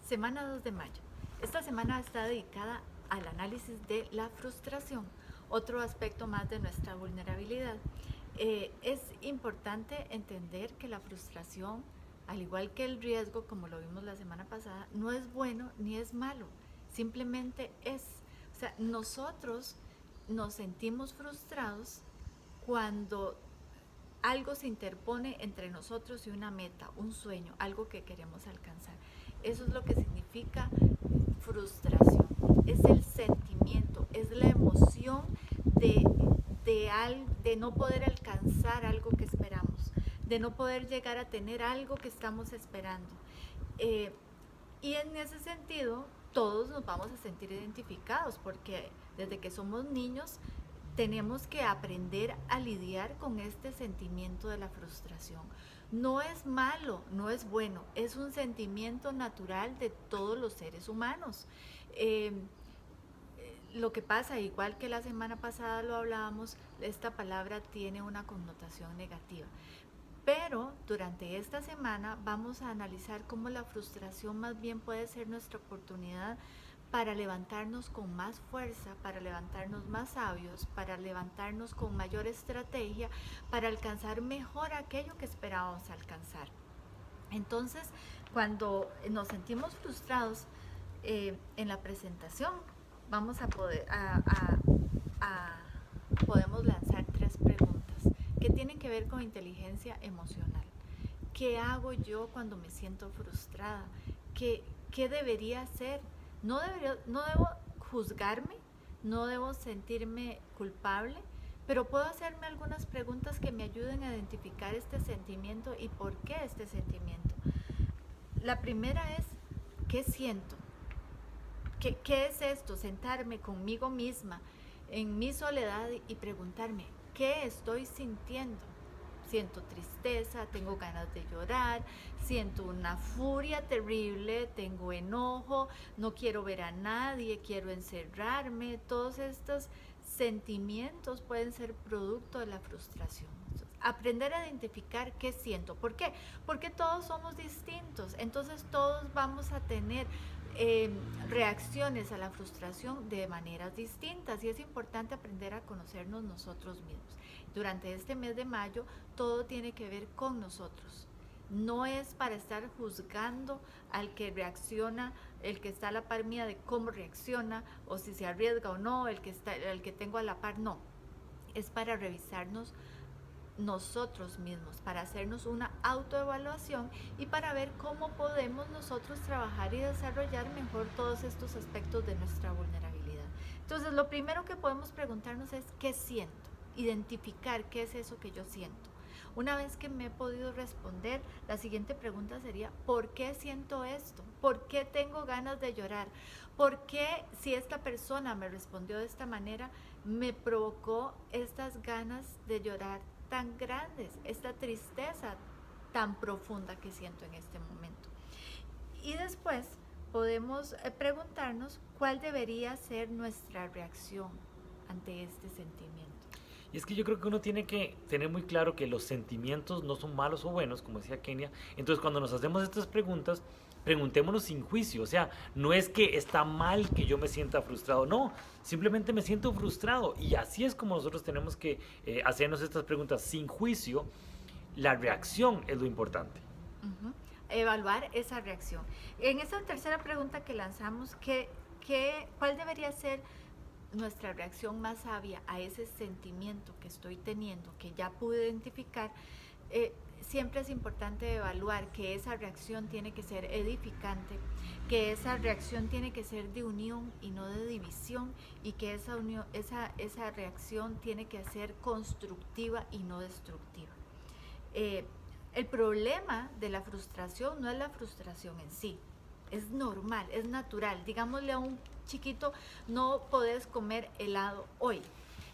Semana 2 de mayo. Esta semana está dedicada al análisis de la frustración, otro aspecto más de nuestra vulnerabilidad. Es importante entender que la frustración, al igual que el riesgo, como lo vimos la semana pasada, no es bueno ni es malo, simplemente es. O sea, nosotros nos sentimos frustrados cuando algo se interpone entre nosotros y una meta, un sueño, algo que queremos alcanzar. Eso es lo que significa frustración. Es el sentimiento, es la emoción de no poder alcanzar algo que esperamos, de no poder llegar a tener algo que estamos esperando. Y en ese sentido, todos nos vamos a sentir identificados, porque desde que somos niños tenemos que aprender a lidiar con este sentimiento de la frustración. No es malo, no es bueno, es un sentimiento natural de todos los seres humanos. Lo que pasa, igual que la semana pasada lo hablábamos, esta palabra tiene una connotación negativa. Pero durante esta semana vamos a analizar cómo la frustración más bien puede ser nuestra oportunidad para levantarnos con más fuerza, para levantarnos más sabios, para levantarnos con mayor estrategia, para alcanzar mejor aquello que esperábamos alcanzar. Entonces, cuando nos sentimos frustrados en la presentación, vamos a poder podemos lanzar 3 preguntas que tienen que ver con inteligencia emocional. ¿Qué hago yo cuando me siento frustrada? ¿Qué debería hacer? No debo juzgarme, no debo sentirme culpable, pero puedo hacerme algunas preguntas que me ayuden a identificar este sentimiento y por qué este sentimiento. La primera es, ¿qué siento? ¿Qué es esto? Sentarme conmigo misma en mi soledad y preguntarme, ¿qué estoy sintiendo? Siento tristeza, tengo ganas de llorar, siento una furia terrible, tengo enojo, no quiero ver a nadie, quiero encerrarme. Todos estos sentimientos pueden ser producto de la frustración. Aprender a identificar qué siento. ¿Por qué? Porque todos somos distintos, entonces todos vamos a tener reacciones a la frustración de maneras distintas y es importante aprender a conocernos nosotros mismos. Durante este mes de mayo todo tiene que ver con nosotros. No es para estar juzgando al que reacciona, el que está a la par mía de cómo reacciona o si se arriesga o no, el que tengo a la par, no. Es para revisarnos nosotros mismos, para hacernos una autoevaluación y para ver cómo podemos nosotros trabajar y desarrollar mejor todos estos aspectos de nuestra vulnerabilidad. Entonces, lo primero que podemos preguntarnos es ¿qué siento? Identificar qué es eso que yo siento. Una vez que me he podido responder, la siguiente pregunta sería ¿por qué siento esto? ¿Por qué tengo ganas de llorar? ¿Por qué si esta persona me respondió de esta manera me provocó estas ganas de llorar tan grandes, esta tristeza tan profunda que siento en este momento? Y después podemos preguntarnos cuál debería ser nuestra reacción ante este sentimiento. Y es que yo creo que uno tiene que tener muy claro que los sentimientos no son malos o buenos, como decía Kenia. Entonces, cuando nos hacemos estas preguntas, preguntémonos sin juicio. O sea, no es que está mal que yo me sienta frustrado, no, simplemente me siento frustrado. Y así es como nosotros tenemos que hacernos estas preguntas sin juicio. La reacción es lo importante. Evaluar esa reacción. En esa tercera pregunta que lanzamos, ¿cuál debería ser nuestra reacción más sabia a ese sentimiento que estoy teniendo, que ya pude identificar? Siempre es importante evaluar que esa reacción tiene que ser edificante, que esa reacción tiene que ser de unión y no de división, y que esa reacción tiene que ser constructiva y no destructiva. El problema de la frustración no es la frustración en sí, es normal, es natural. Digámosle a un chiquito, no podés comer helado hoy.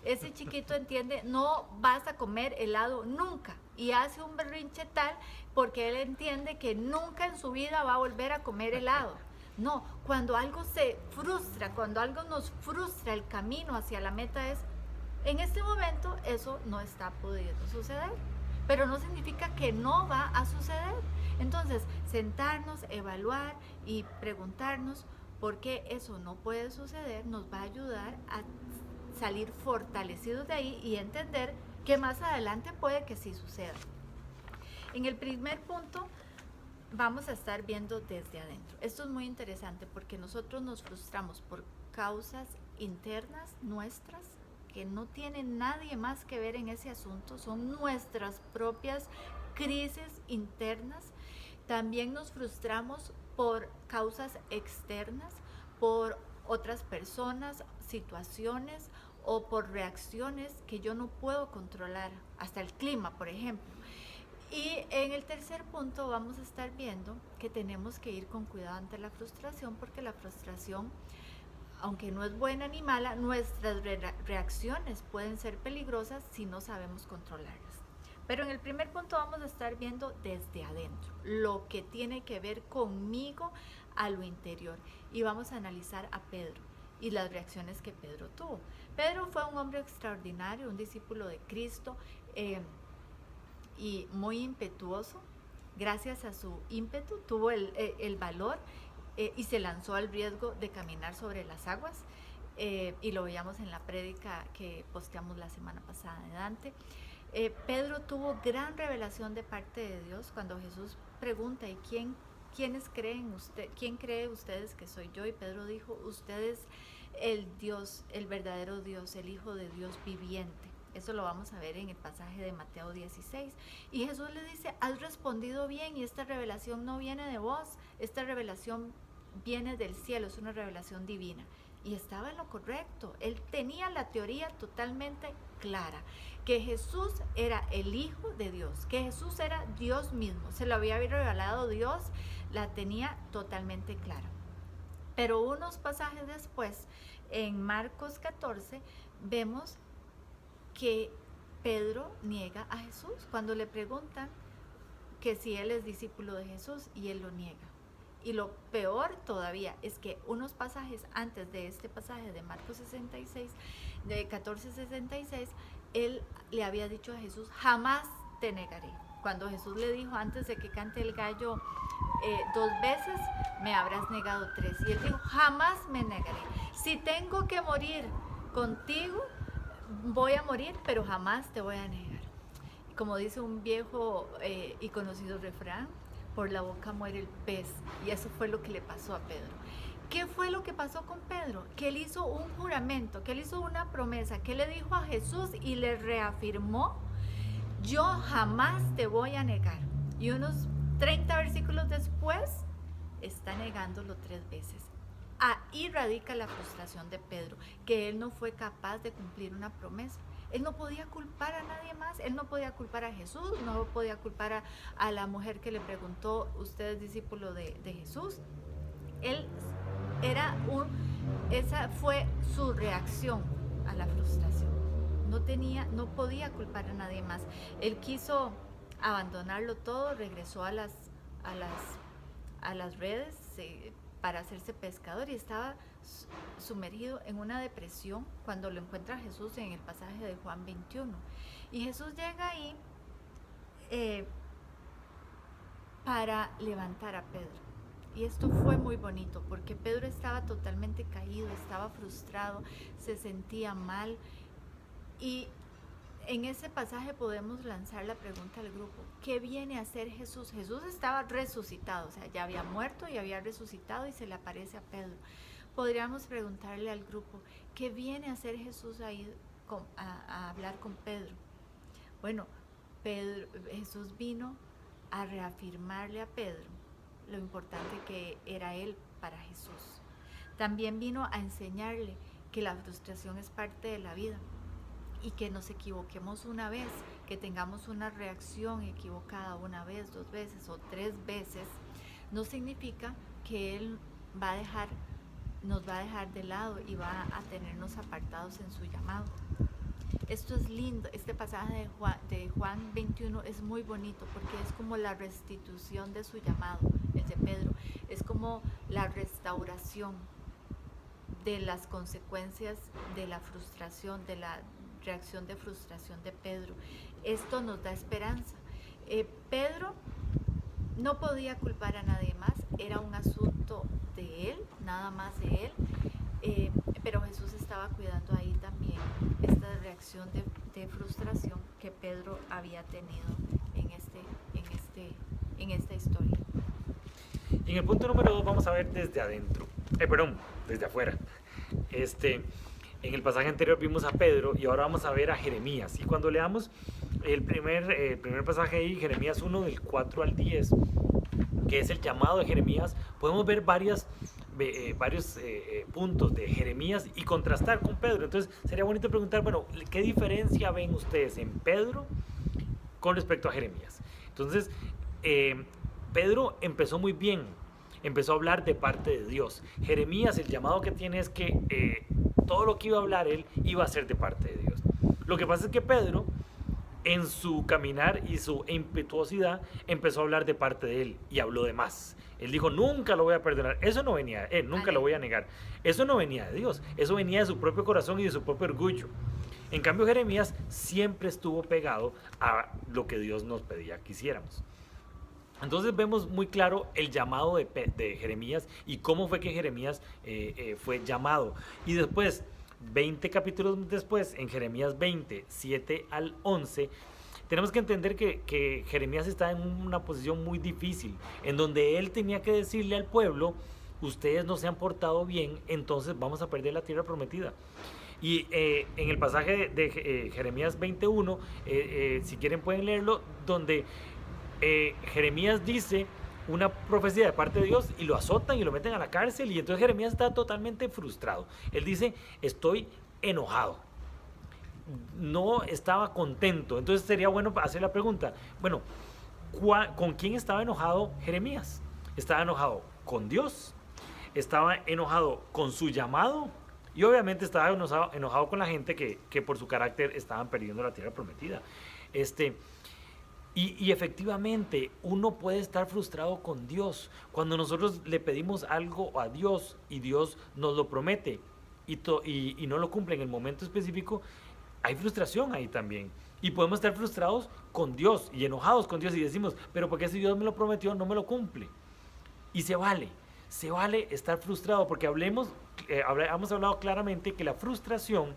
Ese chiquito entiende, no vas a comer helado nunca, y hace un berrinche tal porque él entiende que nunca en su vida va a volver a comer helado. No, cuando algo se frustra, cuando algo nos frustra el camino hacia la meta es, en este momento eso no está pudiendo suceder, pero no significa que no va a suceder. Entonces, sentarnos, evaluar y preguntarnos por qué eso no puede suceder nos va a ayudar a salir fortalecidos de ahí y entender que más adelante puede que sí suceda. En el primer punto vamos a estar viendo desde adentro. Esto es muy interesante porque nosotros nos frustramos por causas internas nuestras que no tienen nadie más que ver en ese asunto, son nuestras propias crisis internas. También nos frustramos por causas externas, por otras personas, situaciones o por reacciones que yo no puedo controlar, hasta el clima, por ejemplo. Y en el tercer punto vamos a estar viendo que tenemos que ir con cuidado ante la frustración, porque la frustración, aunque no es buena ni mala, nuestras reacciones pueden ser peligrosas si no sabemos controlarlas. Pero en el primer punto vamos a estar viendo desde adentro, lo que tiene que ver conmigo a lo interior. Y vamos a analizar a Pedro y las reacciones que Pedro tuvo. Pedro fue un hombre extraordinario, un discípulo de Cristo, y muy impetuoso. Gracias a su ímpetu tuvo el valor y se lanzó al riesgo de caminar sobre las aguas, y lo veíamos en la prédica que posteamos la semana pasada de Dante. Pedro tuvo gran revelación de parte de Dios cuando Jesús pregunta: ¿y quiénes creen usted, quién cree ustedes que soy yo? Y Pedro dijo: usted es el Dios, el verdadero Dios, el Hijo de Dios viviente. Eso lo vamos a ver en el pasaje de Mateo 16. Y Jesús le dice: has respondido bien, y esta revelación no viene de vos, esta revelación viene del cielo, es una revelación divina. Y estaba en lo correcto. Él tenía la teoría totalmente clara, que Jesús era el Hijo de Dios, que Jesús era Dios mismo, se lo había revelado Dios, la tenía totalmente clara. Pero unos pasajes después, en Marcos 14, vemos que Pedro niega a Jesús cuando le preguntan que si él es discípulo de Jesús, y él lo niega. Y lo peor todavía es que unos pasajes antes de este pasaje de Marcos 16, de 14:66, él le había dicho a Jesús: jamás te negaré. Cuando Jesús le dijo: antes de que cante el gallo 2 veces, me habrás negado 3. Y él dijo: jamás me negaré. Si tengo que morir contigo, voy a morir, pero jamás te voy a negar. Como dice un viejo y conocido refrán: por la boca muere el pez. Y eso fue lo que le pasó a Pedro. ¿Qué fue lo que pasó con Pedro? Que él hizo un juramento, que él hizo una promesa, que le dijo a Jesús y le reafirmó: yo jamás te voy a negar. Y unos 30 versículos después está negándolo 3 veces. Ahí radica la frustración de Pedro, que él no fue capaz de cumplir una promesa. Él no podía culpar a nadie más, él no podía culpar a Jesús, no podía culpar a la mujer que le preguntó: ¿usted es discípulo de Jesús? Él esa fue su reacción a la frustración. No podía culpar a nadie más. Él quiso abandonarlo todo, regresó a las redes para hacerse pescador, y estaba sumergido en una depresión cuando lo encuentra Jesús en el pasaje de Juan 21. Y Jesús llega ahí para levantar a Pedro. Y esto fue muy bonito porque Pedro estaba totalmente caído, estaba frustrado, se sentía mal. Y en ese pasaje podemos lanzar la pregunta al grupo: ¿qué viene a hacer Jesús? Jesús estaba resucitado, o sea, ya había muerto y había resucitado, y se le aparece a Pedro. Podríamos preguntarle al grupo: ¿qué viene a hacer Jesús ahí a hablar con Pedro? Bueno, Jesús vino a reafirmarle a Pedro lo importante que era él para Jesús. También vino a enseñarle que la frustración es parte de la vida, y que nos equivoquemos una vez, que tengamos una reacción equivocada una vez, 2 veces o 3 veces, no significa que Él nos va a dejar de lado y va a tenernos apartados en su llamado. Esto es lindo. Este pasaje de Juan 21 es muy bonito porque es como la restitución de su llamado, el de Pedro. Es como la restauración de las consecuencias de la frustración, de la reacción de frustración de Pedro. Esto nos da esperanza. Pedro no podía culpar a nadie más, era un asunto de él, nada más de él, pero Jesús estaba cuidando ahí también esta reacción de frustración que Pedro había tenido en esta historia. Y en el punto número 2 vamos a ver desde adentro, desde afuera. En el pasaje anterior vimos a Pedro y ahora vamos a ver a Jeremías. Y cuando leamos el primer pasaje ahí, Jeremías 1 del 4 al 10, que es el llamado de Jeremías, podemos ver varios puntos de Jeremías y contrastar con Pedro. Entonces sería bonito preguntar, bueno, ¿qué diferencia ven ustedes en Pedro con respecto a Jeremías? Entonces, Pedro empezó muy bien, empezó a hablar de parte de Dios. Jeremías, el llamado que tiene es que todo lo que iba a hablar él iba a ser de parte de Dios. Lo que pasa es que Pedro, en su caminar y su impetuosidad, empezó a hablar de parte de él y habló de más. Él dijo, nunca lo voy a perdonar. Eso no venía de él, nunca lo voy a negar. Eso no venía de Dios, eso venía de su propio corazón y de su propio orgullo. En cambio, Jeremías siempre estuvo pegado a lo que Dios nos pedía que hiciéramos. Entonces vemos muy claro el llamado de Jeremías y cómo fue que Jeremías fue llamado. Y después, 20 capítulos después, en Jeremías 20, 7 al 11, tenemos que entender que Jeremías está en una posición muy difícil, en donde él tenía que decirle al pueblo, ustedes no se han portado bien, entonces vamos a perder la tierra prometida. Y en el pasaje de Jeremías 21, si quieren pueden leerlo, donde Jeremías dice una profecía de parte de Dios y lo azotan y lo meten a la cárcel, y entonces Jeremías está totalmente frustrado. Él dice, estoy enojado, no estaba contento. Entonces sería bueno hacer la pregunta, bueno, ¿con quién estaba enojado Jeremías? ¿Estaba enojado con Dios? ¿Estaba enojado con su llamado? Y obviamente estaba enojado con la gente que por su carácter estaban perdiendo la tierra prometida. Y efectivamente, uno puede estar frustrado con Dios. Cuando nosotros le pedimos algo a Dios y Dios nos lo promete y no lo cumple en el momento específico, hay frustración ahí también. Y podemos estar frustrados con Dios y enojados con Dios y decimos, pero ¿por qué si Dios me lo prometió no me lo cumple? Y se vale estar frustrado, porque hemos hablado claramente que la frustración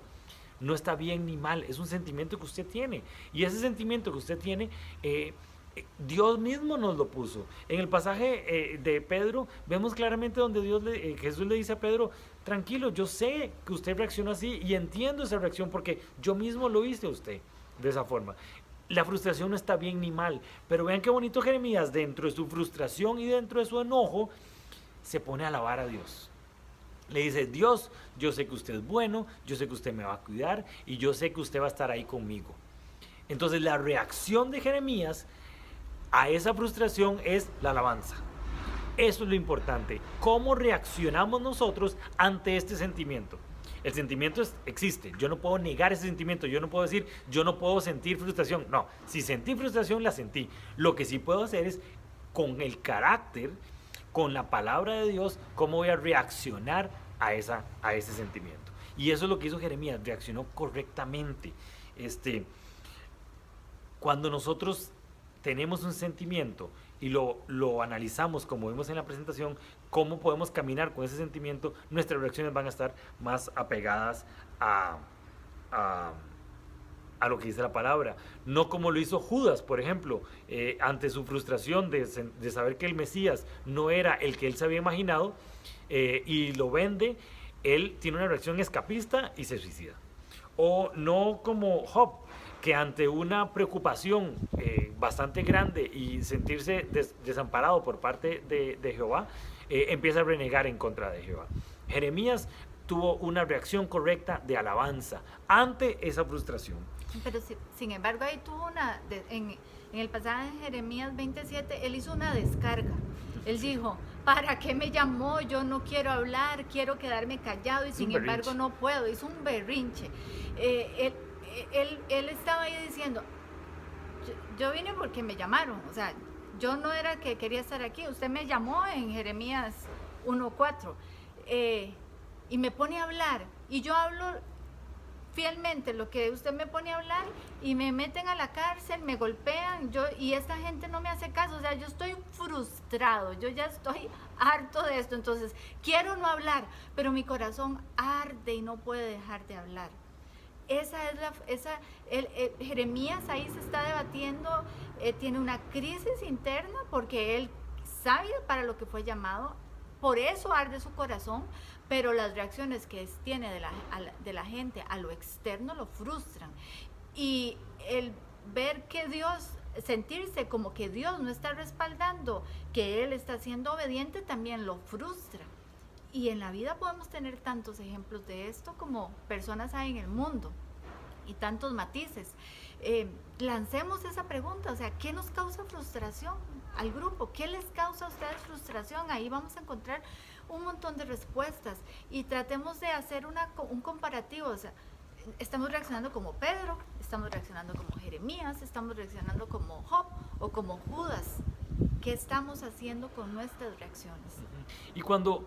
no está bien ni mal, es un sentimiento que usted tiene. Y ese sentimiento que usted tiene, Dios mismo nos lo puso. En el pasaje de Pedro, vemos claramente donde Jesús le dice a Pedro, tranquilo, yo sé que usted reaccionó así y entiendo esa reacción porque yo mismo lo hice a usted de esa forma. La frustración no está bien ni mal, pero vean qué bonito Jeremías, dentro de su frustración y dentro de su enojo, se pone a alabar a Dios. Le dice, Dios, yo sé que usted es bueno, yo sé que usted me va a cuidar y yo sé que usted va a estar ahí conmigo. Entonces la reacción de Jeremías a esa frustración es la alabanza. Eso es lo importante. ¿Cómo reaccionamos nosotros ante este sentimiento? El sentimiento existe. Yo no puedo negar ese sentimiento. Yo no puedo decir, yo no puedo sentir frustración. No, si sentí frustración, la sentí. Lo que sí puedo hacer es, con el carácter, con la palabra de Dios, cómo voy a reaccionar a ese sentimiento. Y eso es lo que hizo Jeremías, reaccionó correctamente. Cuando nosotros tenemos un sentimiento y lo analizamos, como vimos en la presentación, cómo podemos caminar con ese sentimiento, nuestras reacciones van a estar más apegadas a lo que dice la palabra. No como lo hizo Judas, por ejemplo, ante su frustración de saber que el Mesías no era el que él se había imaginado, y lo vende, él tiene una reacción escapista y se suicida. O no como Job, que ante una preocupación bastante grande y sentirse desamparado por parte de Jehová, empieza a renegar en contra de Jehová. Jeremías tuvo una reacción correcta de alabanza ante esa frustración. Pero sin embargo ahí tuvo en el pasaje de Jeremías 27, él hizo una descarga. Él dijo, ¿para qué me llamó? Yo no quiero hablar, quiero quedarme callado y sin embargo no puedo. Hizo un berrinche. Él estaba ahí diciendo, yo vine porque me llamaron, o sea, yo no era que quería estar aquí, usted me llamó en Jeremías 1:4, y me pone a hablar, y yo hablo fielmente lo que usted me pone a hablar y me meten a la cárcel, me golpean, y esta gente no me hace caso, o sea, yo estoy frustrado, yo ya estoy harto de esto, entonces quiero no hablar, pero mi corazón arde y no puede dejar de hablar. Jeremías ahí se está debatiendo, tiene una crisis interna porque él sabe para lo que fue llamado, por eso arde su corazón, pero las reacciones que tiene de la gente a lo externo lo frustran. Y el ver que Dios, sentirse como que Dios no está respaldando, que Él está siendo obediente, también lo frustra. Y en la vida podemos tener tantos ejemplos de esto como personas hay en el mundo y tantos matices. Lancemos esa pregunta, o sea, ¿qué nos causa frustración al grupo? ¿Qué les causa a ustedes frustración? Ahí vamos a encontrar un montón de respuestas y tratemos de hacer un comparativo, o sea, estamos reaccionando como Pedro, estamos reaccionando como Jeremías, estamos reaccionando como Job o como Judas. ¿Qué estamos haciendo con nuestras reacciones? Y cuando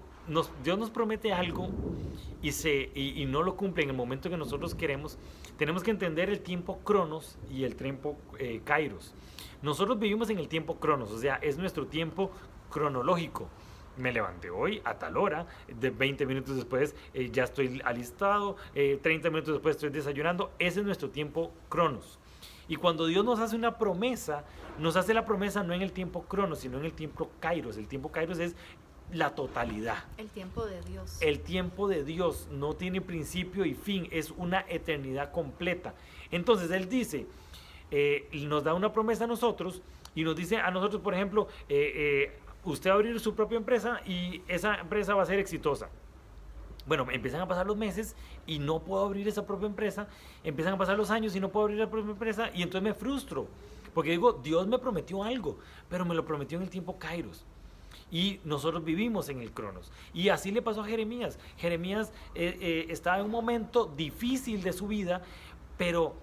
Dios nos promete algo y no lo cumple en el momento que nosotros queremos, tenemos que entender el tiempo cronos y el tiempo kairos. Nosotros vivimos en el tiempo cronos, o sea, es nuestro tiempo cronológico. Me levanté hoy a tal hora, de 20 minutos después ya estoy alistado, 30 minutos después estoy desayunando. Ese es nuestro tiempo cronos. Y cuando Dios nos hace una promesa, nos hace la promesa no en el tiempo cronos, sino en el tiempo kairos. El tiempo kairos es la totalidad. El tiempo de Dios. El tiempo de Dios no tiene principio y fin, es una eternidad completa. Entonces Él dice, nos da una promesa a nosotros y nos dice a nosotros, por ejemplo, usted va a abrir su propia empresa y esa empresa va a ser exitosa. Bueno, empiezan a pasar los meses y no puedo abrir esa propia empresa, empiezan a pasar los años y no puedo abrir la propia empresa y entonces me frustro, porque digo, Dios me prometió algo, pero me lo prometió en el tiempo kairos. Y nosotros vivimos en el cronos. Y así le pasó a Jeremías. Jeremías estaba en un momento difícil de su vida, pero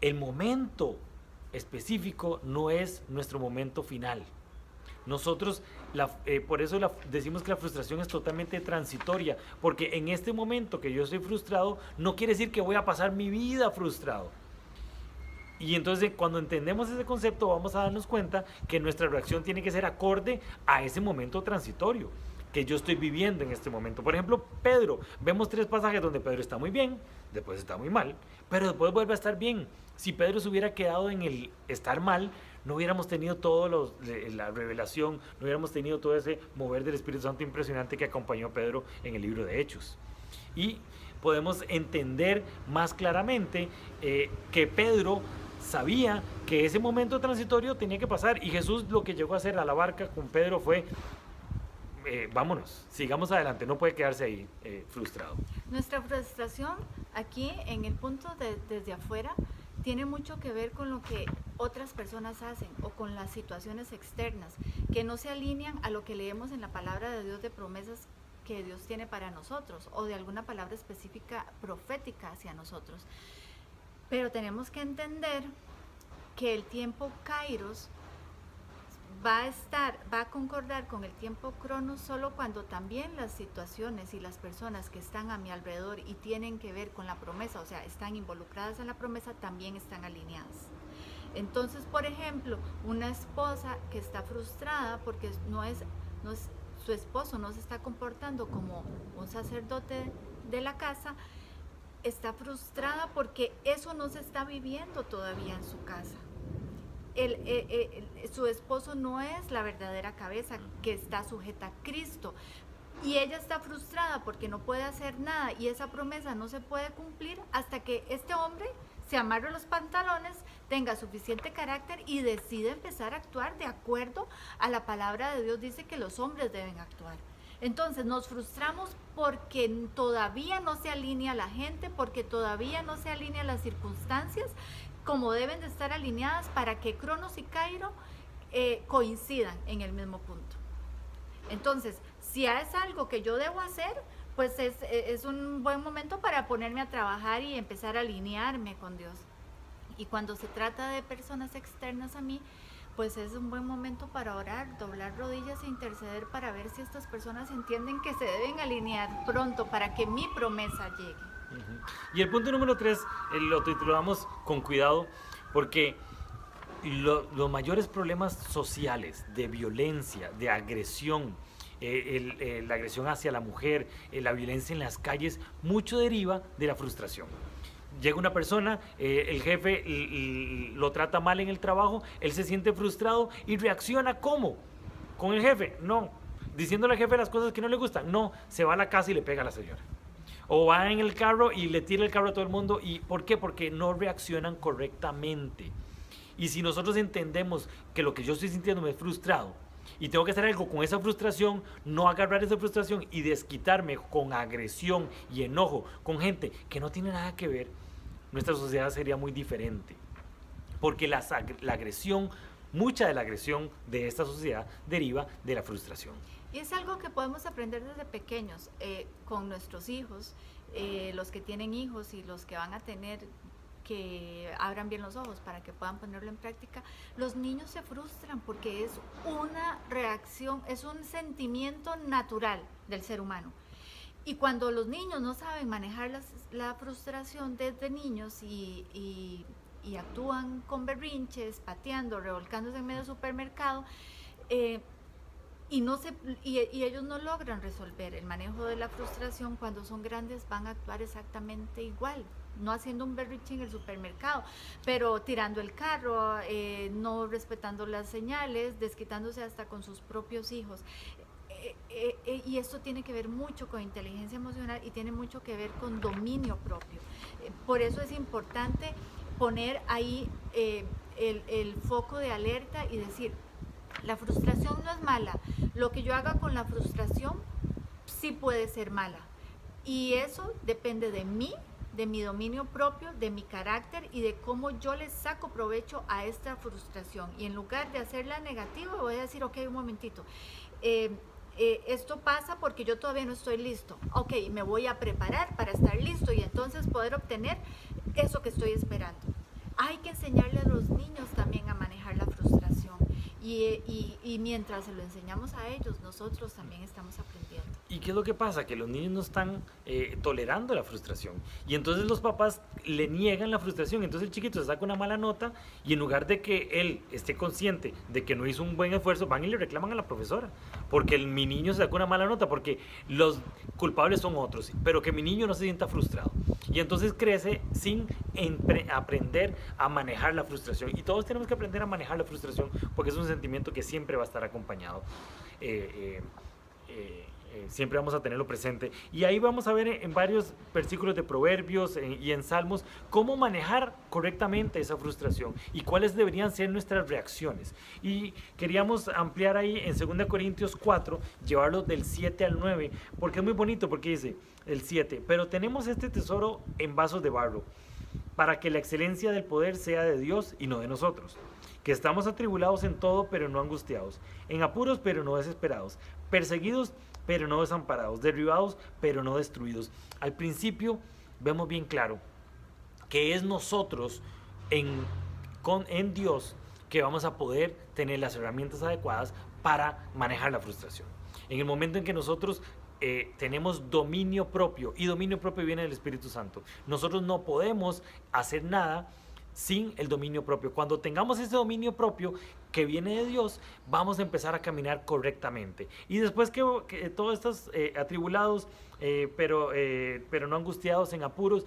el momento específico no es nuestro momento final. Nosotros, por eso decimos que la frustración es totalmente transitoria, porque en este momento que yo estoy frustrado, no quiere decir que voy a pasar mi vida frustrado. Y entonces cuando entendemos ese concepto vamos a darnos cuenta que nuestra reacción tiene que ser acorde a ese momento transitorio que yo estoy viviendo en este momento. Por ejemplo, Pedro, vemos 3 pasajes donde Pedro está muy bien, después está muy mal, pero después vuelve a estar bien. Si Pedro se hubiera quedado en el estar mal, no hubiéramos tenido la revelación, no hubiéramos tenido todo ese mover del Espíritu Santo impresionante que acompañó a Pedro en el libro de Hechos. Y podemos entender más claramente que Pedro sabía que ese momento transitorio tenía que pasar y Jesús lo que llegó a hacer a la barca con Pedro fue vámonos, sigamos adelante, no puede quedarse ahí frustrado. Nuestra frustración aquí en el punto desde afuera tiene mucho que ver con lo que otras personas hacen o con las situaciones externas que no se alinean a lo que leemos en la palabra de Dios de promesas que Dios tiene para nosotros o de alguna palabra específica profética hacia nosotros. Pero tenemos que entender que el tiempo kairos va a concordar con el tiempo cronos solo cuando también las situaciones y las personas que están a mi alrededor y tienen que ver con la promesa, o sea, están involucradas en la promesa, también están alineadas. Entonces, por ejemplo, una esposa que está frustrada porque su esposo no se está comportando como un sacerdote de la casa, está frustrada porque eso no se está viviendo todavía en su casa. Su esposo no es la verdadera cabeza que está sujeta a Cristo y ella está frustrada porque no puede hacer nada y esa promesa no se puede cumplir hasta que este hombre se amarre los pantalones, tenga suficiente carácter y decide empezar a actuar de acuerdo a la palabra de Dios. Dice que los hombres deben actuar. Entonces nos frustramos porque todavía no se alinea la gente, porque todavía no se alinean las circunstancias como deben de estar alineadas para que Cronos y Cairo coincidan en el mismo punto. Entonces, si es algo que yo debo hacer, pues es un buen momento para ponerme a trabajar y empezar a alinearme con Dios. Y cuando se trata de personas externas a mí, pues es un buen momento para orar, doblar rodillas e interceder para ver si estas personas entienden que se deben alinear pronto para que mi promesa llegue. Ujú. Y el punto número 3 lo titulamos con cuidado porque los mayores problemas sociales de violencia, de agresión, la agresión hacia la mujer, la violencia en las calles, mucho deriva de la frustración. Llega una persona, el jefe lo trata mal en el trabajo, él se siente frustrado y reacciona ¿cómo? Con el jefe, no. Diciéndole al jefe las cosas que no le gustan, no. Se va a la casa y le pega a la señora. O va en el carro y le tira el carro a todo el mundo. ¿Y por qué? Porque no reaccionan correctamente. Y si nosotros entendemos que lo que yo estoy sintiendo me es frustrado y tengo que hacer algo con esa frustración, no agarrar esa frustración y desquitarme con agresión y enojo con gente que no tiene nada que ver, nuestra sociedad sería muy diferente. Porque la agresión, mucha de la agresión de esta sociedad deriva de la frustración. Y es algo que podemos aprender desde pequeños con nuestros hijos, los que tienen hijos y los que van a tener, que abran bien los ojos para que puedan ponerlo en práctica. Los niños se frustran porque es una reacción, es un sentimiento natural del ser humano. Y cuando los niños no saben manejar la frustración desde niños y actúan con berrinches, pateando, revolcándose en medio del supermercado, y, no se, y ellos no logran resolver el manejo de la frustración, cuando son grandes van a actuar exactamente igual, no haciendo un berrinche en el supermercado, pero tirando el carro, no respetando las señales, desquitándose hasta con sus propios hijos. Y esto tiene que ver mucho con inteligencia emocional y tiene mucho que ver con dominio propio. Por eso es importante poner ahí el foco de alerta y decir, la frustración no es mala, lo que yo haga con la frustración sí puede ser mala. Y eso depende de mí, de mi dominio propio, de mi carácter y de cómo yo le saco provecho a esta frustración. Y en lugar de hacerla negativa, voy a decir, ok, un momentito, esto pasa porque yo todavía no estoy listo. Ok, me voy a preparar para estar listo y entonces poder obtener eso que estoy esperando. Hay que enseñarle a los niños también a manejar la frustración. Y mientras se lo enseñamos a ellos, nosotros también estamos aprendiendo. ¿Y qué es lo que pasa? Que los niños no están tolerando la frustración. Y entonces los papás le niegan la frustración. Entonces el chiquito se saca una mala nota y en lugar de que él esté consciente de que no hizo un buen esfuerzo, van y le reclaman a la profesora. Porque mi niño se sacó una mala nota, porque los culpables son otros. Pero que mi niño no se sienta frustrado. Y entonces crece sin aprender a manejar la frustración. Y todos tenemos que aprender a manejar la frustración porque es un sentimiento que siempre va a estar acompañado. Siempre vamos a tenerlo presente. Y ahí vamos a ver en varios versículos de Proverbios y en Salmos cómo manejar correctamente esa frustración y cuáles deberían ser nuestras reacciones. Y queríamos ampliar ahí en 2 Corintios 4, llevarlo del 7 al 9, porque es muy bonito, porque dice el 7, pero tenemos este tesoro en vasos de barro, para que la excelencia del poder sea de Dios y no de nosotros, que estamos atribulados en todo, pero no angustiados, en apuros, pero no desesperados, perseguidos, pero no desamparados, derribados, pero no destruidos. Al principio vemos bien claro que es nosotros en Dios que vamos a poder tener las herramientas adecuadas para manejar la frustración. En el momento en que nosotros tenemos dominio propio, y dominio propio viene del Espíritu Santo, nosotros no podemos hacer nada sin el dominio propio. Cuando tengamos ese dominio propio que viene de Dios, vamos a empezar a caminar correctamente. Y después que todos estos atribulados, pero no angustiados, en apuros,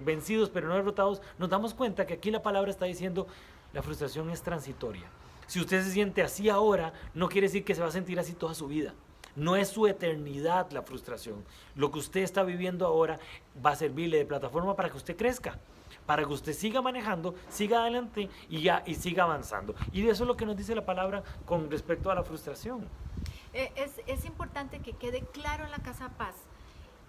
vencidos pero no derrotados, nos damos cuenta que aquí la palabra está diciendo, la frustración es transitoria. Si usted se siente así ahora, no quiere decir que se va a sentir así toda su vida. No es su eternidad la frustración. Lo que usted está viviendo ahora va a servirle de plataforma para que usted crezca, para que usted siga manejando, siga adelante y siga avanzando. Y de eso es lo que nos dice la palabra con respecto a la frustración. Es importante que quede claro en la Casa Paz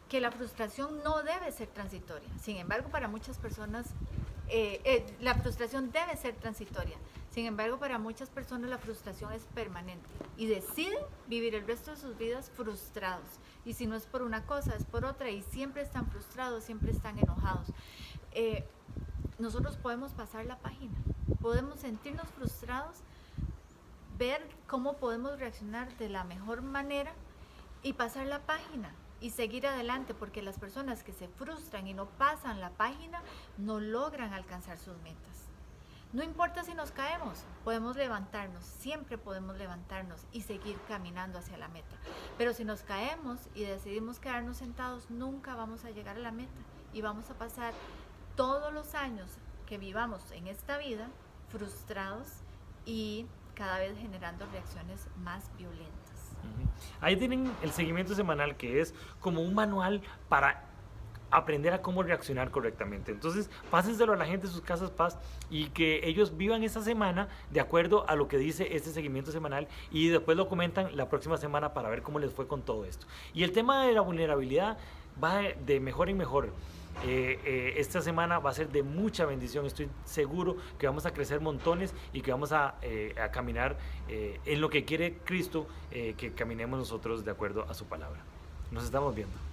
que la frustración no debe ser transitoria. Sin embargo, para muchas personas la frustración debe ser transitoria. Sin embargo, para muchas personas la frustración es permanente y deciden vivir el resto de sus vidas frustrados. Y si no es por una cosa, es por otra, y siempre están frustrados, siempre están enojados. Nosotros podemos pasar la página, podemos sentirnos frustrados, ver cómo podemos reaccionar de la mejor manera y pasar la página y seguir adelante, porque las personas que se frustran y no pasan la página no logran alcanzar sus metas. No importa si nos caemos, podemos levantarnos, siempre podemos levantarnos y seguir caminando hacia la meta. Pero si nos caemos y decidimos quedarnos sentados, nunca vamos a llegar a la meta y vamos a pasar todos los años que vivamos en esta vida frustrados y cada vez generando reacciones más violentas. Ahí tienen el seguimiento semanal, que es como un manual para aprender a cómo reaccionar correctamente. Entonces, pásenselo a la gente de sus casas paz y que ellos vivan esa semana de acuerdo a lo que dice este seguimiento semanal y después lo comentan la próxima semana para ver cómo les fue con todo esto. Y el tema de la vulnerabilidad va de mejor en mejor. Esta semana va a ser de mucha bendición. Estoy seguro que vamos a crecer montones y que vamos a caminar en lo que quiere Cristo, que caminemos nosotros de acuerdo a su palabra. Nos estamos viendo.